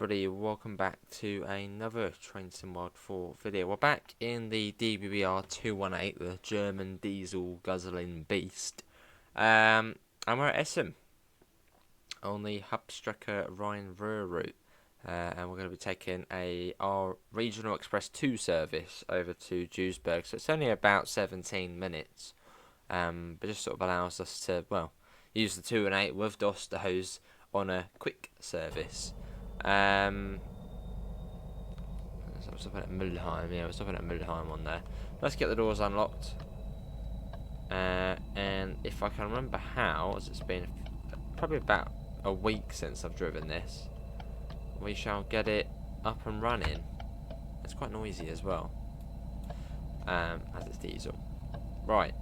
everybody, welcome back to another Train Sim World 4 video. We're back in the DBR 218, the German diesel guzzling beast. And we're at Essen on the Hauptstrecke Rhein Ruhr route. And we're going to be taking our Regional Express 2 service over to Duisburg. So it's only about 17 minutes. But just sort of allows us to, well, use the 218 with Dosterhose on a quick service. So we're stopping at Mülheim. Yeah, we're stopping at Mülheim on there. Let's get the doors unlocked. And if I can remember how, as it's been probably about a week since I've driven this, we shall get it up and running. It's quite noisy as well, as it's diesel. Right.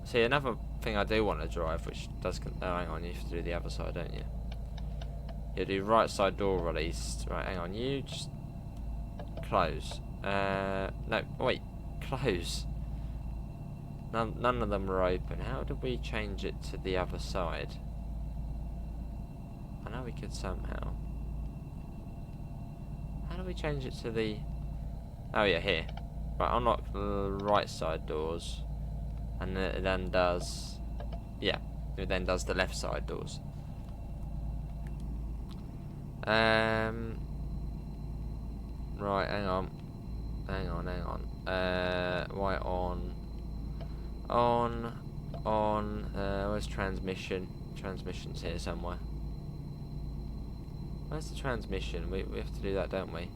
See, another thing I do want to drive, which does... Oh, hang on, you have to do the other side, don't you? You do right side door release. Right, hang on, you just... Close. No, wait. Close. None of them are open. How do we change it to the other side? I know we could somehow. How do we change it to the... Oh, yeah, here. Right, unlock the right side doors. And it then does... Yeah, it then does the left side doors. Right, hang on. Right, on, where's transmission? Transmission's here somewhere. Where's the transmission? We have to do that, don't we?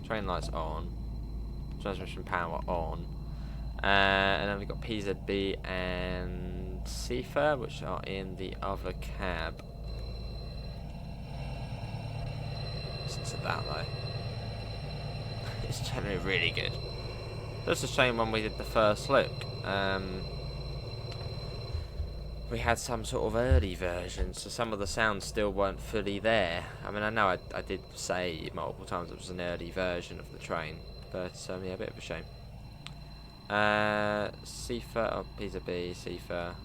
Train lights on. Transmission power on. And then we've got PZB and CFA, which are in the other cab. Listen to that though. It's generally really good. Just a shame when we did the first look. We had some sort of early version, so some of the sounds still weren't fully there. I mean, I know I did say multiple times it was an early version of the train, but yeah, a bit of a shame. CFA, oh, PZB, CFA.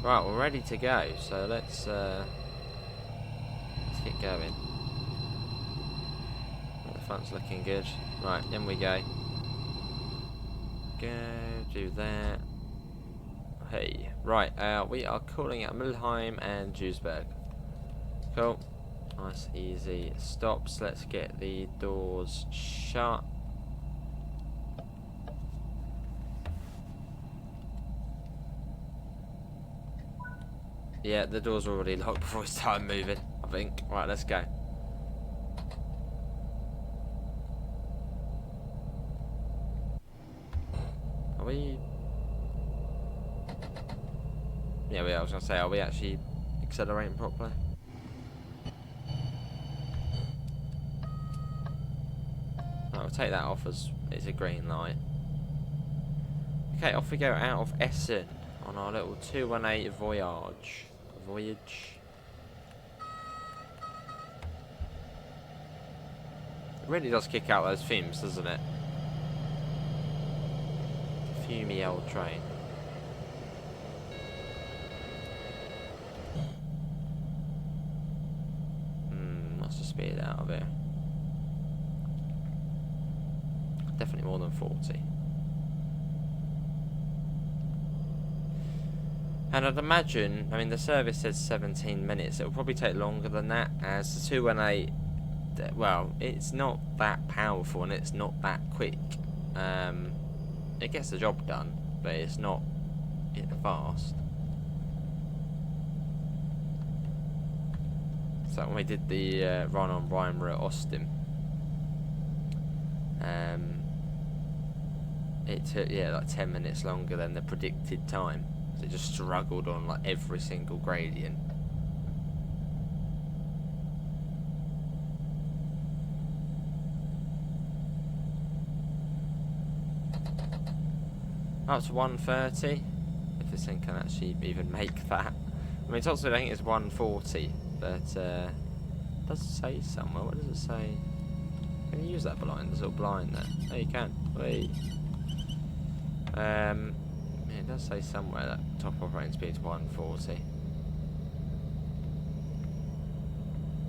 Right, we're ready to go, so let's get going. The front's looking good. Right, in we go. Go, do that. Hey, right, we are calling at Mülheim and Duisburg. Cool. Nice, easy stops. Let's get the doors shut. Yeah, the door's already locked before we start moving, I think. Right, let's go. Are we... Yeah, I was going to say, are we actually accelerating properly? Right, we'll take that off as it's a green light. Okay, off we go out of Essen on our little 218 voyage. It really does kick out those fumes, doesn't it? Fumey old train. What's the speed out of here? Definitely more than 40. And I'd imagine, I mean, the service says 17 minutes. It'll probably take longer than that, as the 218, well, it's not that powerful and it's not that quick. It gets the job done, but it's not fast. So when we did the run on Rhein at Austin, it took, yeah, like 10 minutes longer than the predicted time. It just struggled on like every single gradient. Up to 130, if this thing can actually even make that. I mean, it's also, I think it's 140, but it does say somewhere. What does it say? Can you use that blind? There's a little blind there. Oh, you can. Wait. Yeah, it does say somewhere that top operating speed is 140.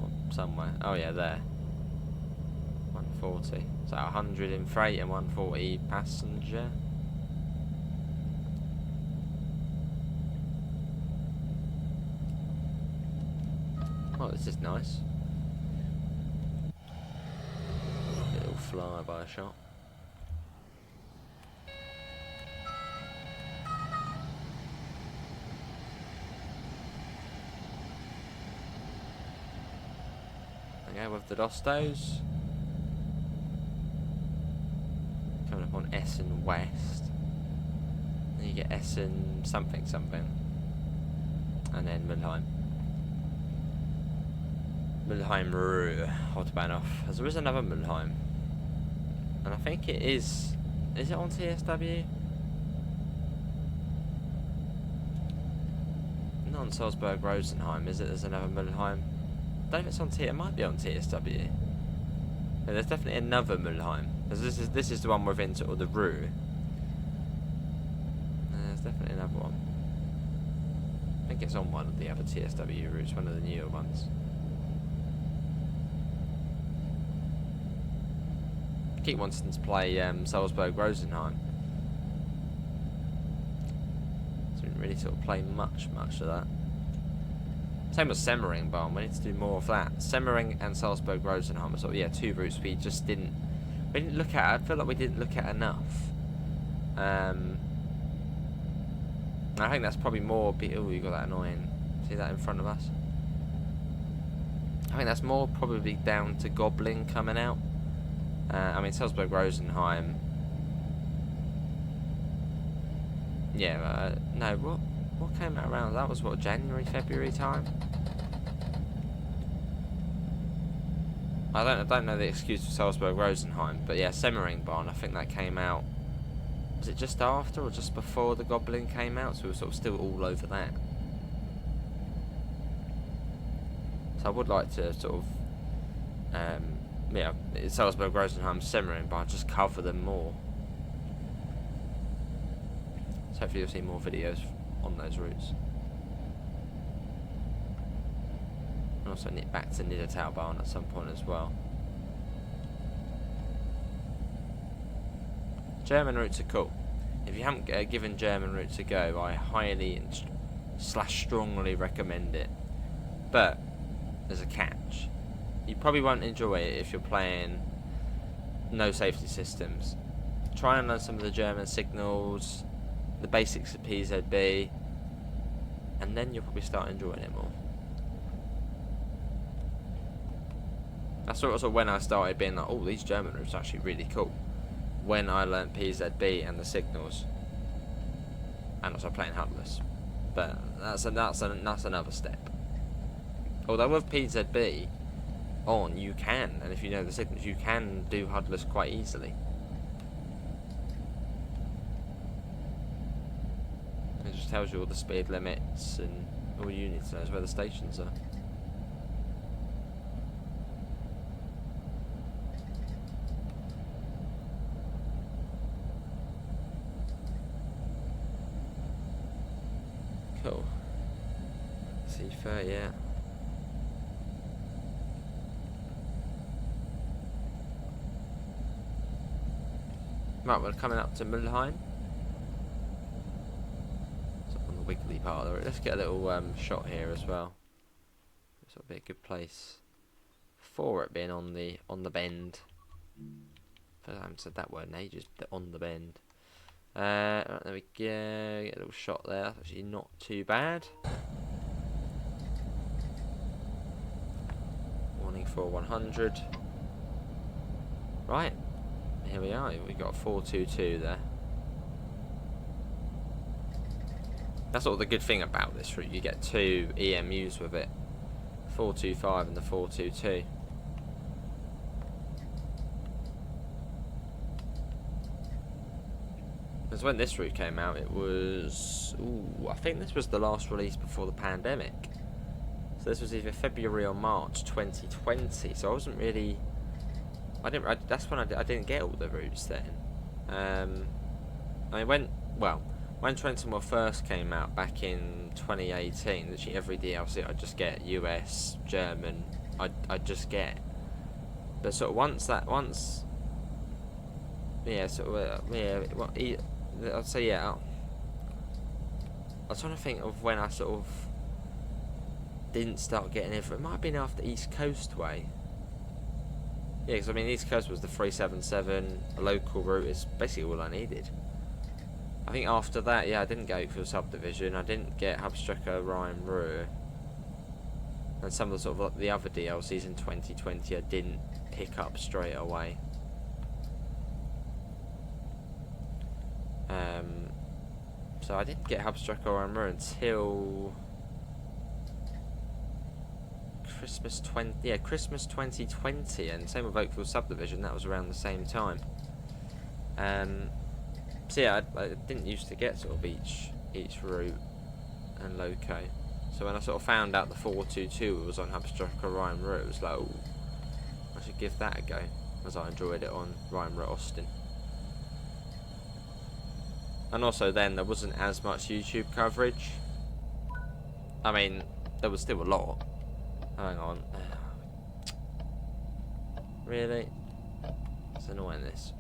Or somewhere. Oh yeah, there. 140. So 100 in freight and 140 passenger. Oh, this is nice. Little fly-by shot. Okay, with the Dostos. Coming up on Essen West. Then you get Essen something something. And then Mülheim. Mülheim Ruhr, Hauptbahnhof. As there is another Mülheim. And I think it is it on TSW? Not on Salzburg Rosenheim, is it? There's another Mülheim. I don't know if it's on T. It might be on TSW. But there's definitely another Mülheim. This is the one within sort of the Ruhr. There's definitely another one. I think it's on one of the other TSW routes, one of the newer ones. I keep wanting to play Salzburg Rosenheim. So we didn't really sort of play much of that. Same with Semmeringbahn, we need to do more of that. Semmering and Salzburg Rosenheim are sort of, yeah, two routes we just didn't look at. I feel like we didn't look at enough. I think that's probably more. Oh, you got that annoying. See that in front of us? I think that's more probably down to Goblin coming out. I mean, Salzburg Rosenheim. Yeah, no, what came out around? That was what, January, February time? I don't know the excuse for Salzburg Rosenheim, but yeah, Semmeringbahn, I think that came out. Was it just after or just before the Goblin came out? So we were sort of still all over that. So I would like to sort of, yeah, Salzburg Rosenheim, Semmeringbahn, just cover them more. So hopefully you'll see more videos on those routes. And also nip back to Niedertalbahn at some point as well. German routes are cool. If you haven't given German routes a go, I highly / strongly recommend it. But there's a catch. You probably won't enjoy it if you're playing no safety systems. Try and learn some of the German signals, the basics of PZB, and then you'll probably start enjoying it more. That's sort of when I started being like, oh, these German routes are actually really cool. When I learnt PZB and the signals, and also playing Hutless. But that's another step. Although with PZB on, you can, and if you know the signals, you can do Hutless quite easily. It just tells you all the speed limits, and all you need to know is where the stations are. Cool. C30, yeah. Right, we're coming up to Mülheim. It's up on the wiggly part of it. Let's get a little shot here as well. This will be a good place for it being on the bend. I haven't said that word in ages. On the bend. Right, there we go. Get a little shot there. That's actually not too bad. Warning for 100. Right. Here we are. We got 422 there. That's sort of the good thing about this route. You get two EMUs with it. 425 and the 422. Because when this route came out, it was... Ooh, I think this was the last release before the pandemic. So this was either February or March 2020. So I wasn't really... that's when I didn't get all the routes then. I mean, well, when Train to Tomorrow first came out back in 2018, literally every DLC I'd just get US, German, I'd just get. But sort of once, yeah, sort of, yeah, I'd say, yeah, I was trying to think of when I sort of didn't start getting it. It might have been after East Coast way. Yeah, because I mean, East Coast was the 377, a local route is basically all I needed. I think after that, yeah, I didn't go for Subdivision, I didn't get Hauptstrecke, Rhein, Ruhr. And some of the sort of like the other DLCs in 2020 I didn't pick up straight away. So I didn't get Hauptstrecke or Rhein until Christmas 2020, and same with Oakville Subdivision, that was around the same time. So yeah, I didn't used to get sort of each route and loco. So when I sort of found out the 422 was on Hauptstrecke Rhein Ruhr, it was like, oh, I should give that a go, as I enjoyed it on Rhein Ruhr Austin. And also then there wasn't as much YouTube coverage. I mean, there was still a lot. Hang on. Really? It's annoying this.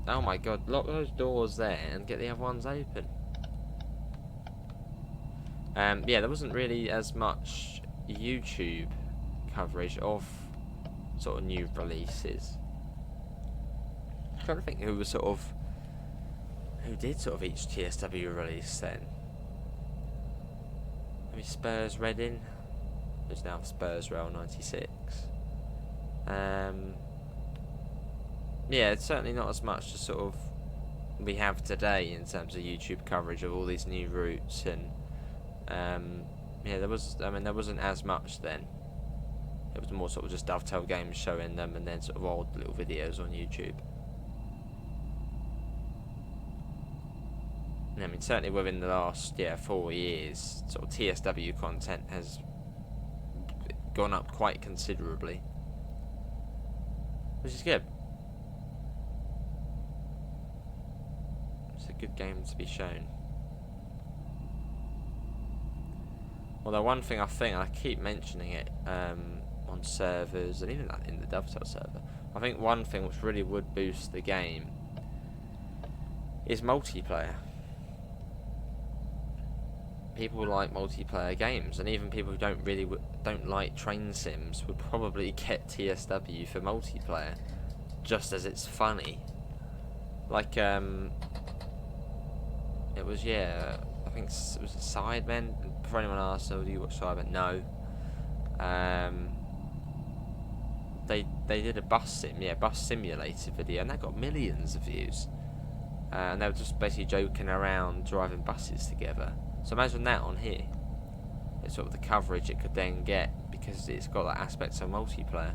Oh my god, lock those doors there and get the other ones open. Yeah, there wasn't really as much YouTube coverage of sort of new releases. I'm trying to think who did sort of each TSW release then. Maybe Spurs Reading, there's now Spurs Rail 96. Yeah, it's certainly not as much as sort of we have today in terms of YouTube coverage of all these new routes, and yeah, there wasn't as much then. It was more sort of just Dovetail Games showing them, and then sort of old little videos on YouTube. I mean, certainly within the last 4 years, sort of TSW content has gone up quite considerably, which is good. It's a good game to be shown. Although one thing I think, and I keep mentioning it on servers and even in the Dovetail server, I think one thing which really would boost the game is multiplayer. People like multiplayer games, and even people who don't like train sims would probably get TSW for multiplayer, just as it's funny. Like it was I think it was Sidemen. For anyone else, so do you watch Sidemen? No. They did a bus simulator video, and that got millions of views. And they were just basically joking around driving buses together. So imagine that on here. It's sort of the coverage it could then get, because it's got that aspect of multiplayer.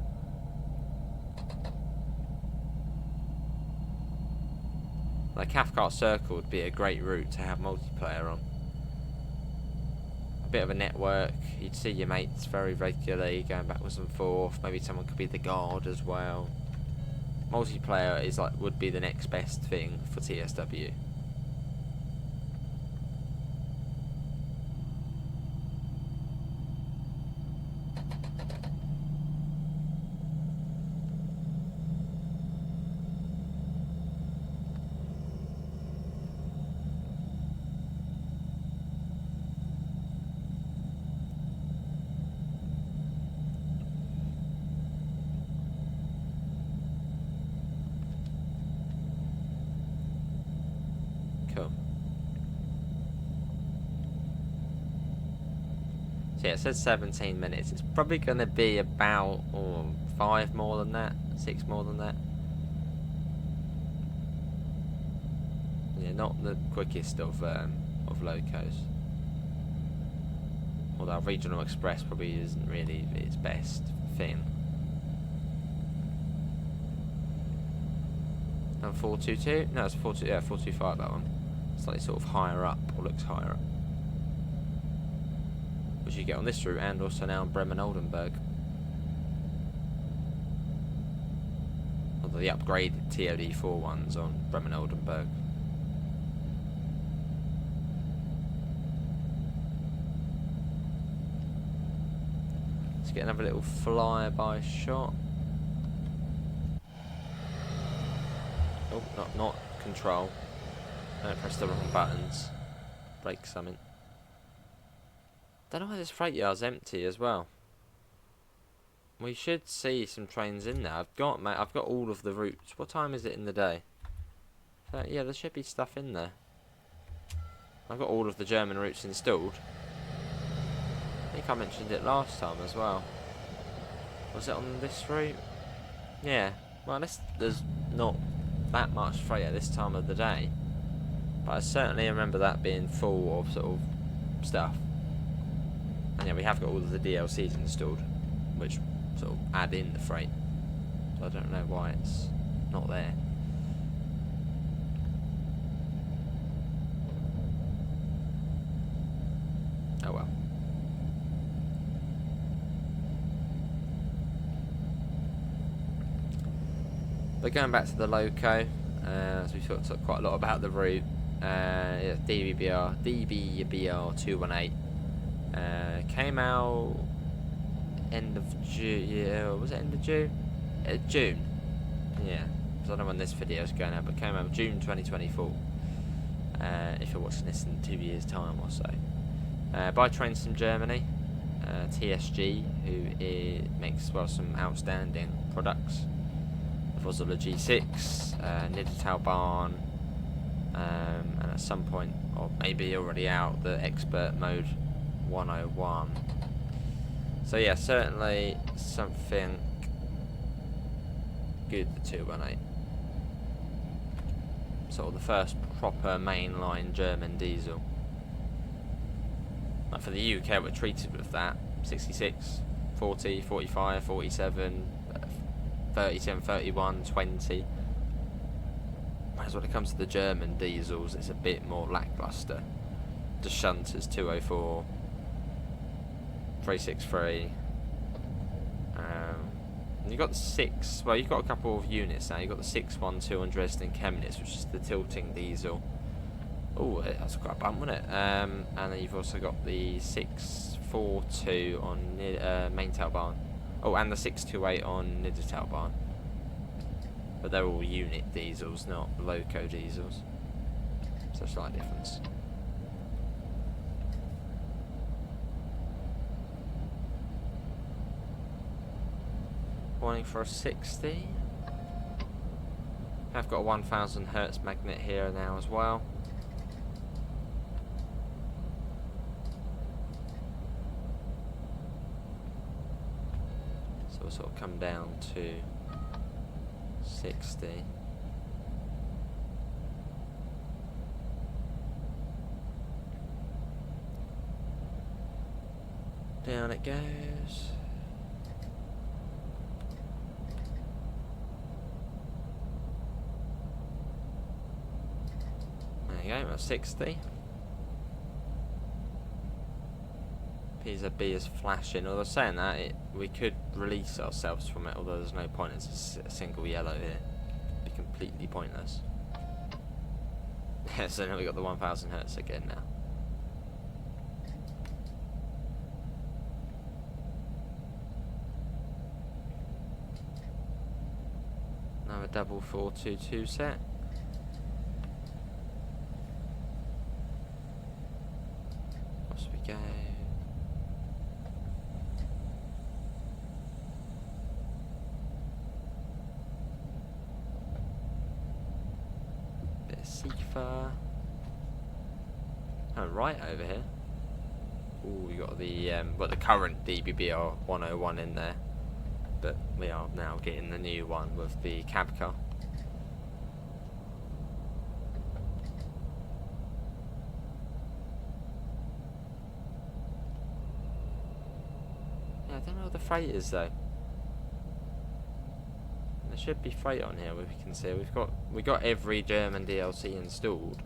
Like Cathcart Circle would be a great route to have multiplayer on. A bit of a network, you'd see your mates very regularly going backwards and forth. Maybe someone could be the guard as well. Multiplayer would be the next best thing for TSW. Cool. So yeah, it says 17 minutes. It's probably going to be about 5 more than that, 6 more than that. Yeah, not the quickest of locos. Although Regional Express probably isn't really its best thing. And 422? No, it's 425, that one. Slightly sort of higher up, or looks higher up. Which you get on this route, and also now on Bremen Oldenburg. or the upgraded TOD4 ones on Bremen Oldenburg. Let's get another little flyby shot. Oh, not control. Don't press the wrong buttons. Break something. Don't know why this freight yard's empty as well. We should see some trains in there. I've got all of the routes. What time is it in the day? Yeah, there should be stuff in there. I've got all of the German routes installed. I think I mentioned it last time as well. Was it on this route? Yeah. Well, there's not that much freight at this time of the day, but I certainly remember that being full of sort of stuff. And yeah, we have got all of the DLCs installed, which sort of add in the freight. So I don't know why it's not there. Oh well. But going back to the loco, as we talked quite a lot about the route, yeah, DBR 218 came out end of June. Yeah, was it end of June? June. Yeah, I don't know when this video is going out, but came out June 2024. If you're watching this in 2 years' time or so, by Trains from Germany, TSG, who makes some outstanding products. The G6, Niedertalbahn, and at some point, or maybe already out, the Expert Mode 101. So yeah, certainly something good, the 218. Sort of the first proper mainline German diesel. Like for the UK, we're treated with that. 66, 40, 45, 47, 37, 31, 20. Whereas when it comes to the German diesels, it's a bit more lackluster. The shunters 204, 363. You've got the 6, well, you've got a couple of units now. You've got the 612 Dresden Chemnitz, which is the tilting diesel. Oh, that's quite a bump, wasn't it? And then you've also got the 642 on Maintalbahn. Oh, and the 628 on Niedertalbahn. But they're all unit diesels, not loco diesels. So a slight difference. Warning for a 60. I've got a 1000 Hertz magnet here now as well. So we'll sort of come down to 60. Down it goes. There you go, that's 60. Pisa B is flashing. Although saying that, we could release ourselves from it, although there's no point. It's a single yellow here. It'd be completely pointless. Yeah, so now we got the 1000 Hertz again now. Another double 422 set. Across we go. Bit of Sifa. Oh, right over here. Oh, we got the current DBBR 101 in there. But we are now getting the new one with the cab car. Yeah, I don't know what the freight is though. There should be freight on here. We can see we got every German DLC installed,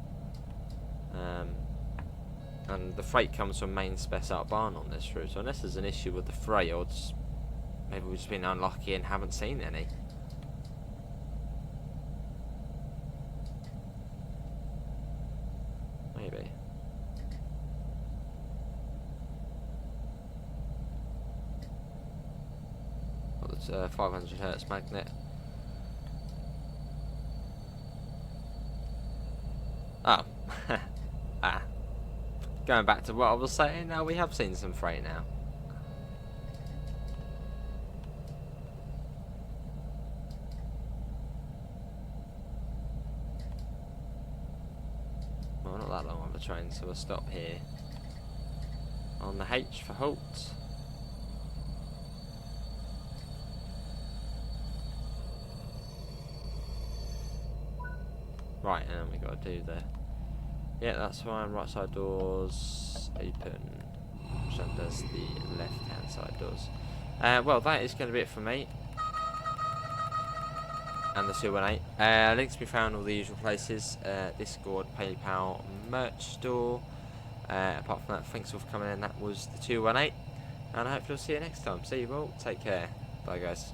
and the freight comes from main spec out barn on this route. So unless there's an issue with the freight, or maybe we've just been unlucky and haven't seen any. 500 hertz magnet. Oh. Ah. Going back to what I was saying, now we have seen some freight now. Well, not that long on the train, so we'll stop here. On the H for halt. Right, and we got to do the... Yeah, that's fine. Right side doors open. So does the left hand side doors. Well, that is going to be it for me. And the 218. Links to be found all the usual places. Discord, PayPal, merch store. Apart from that, thanks all for coming in. That was the 218. And I hope you'll see you next time. See you all. Take care. Bye, guys.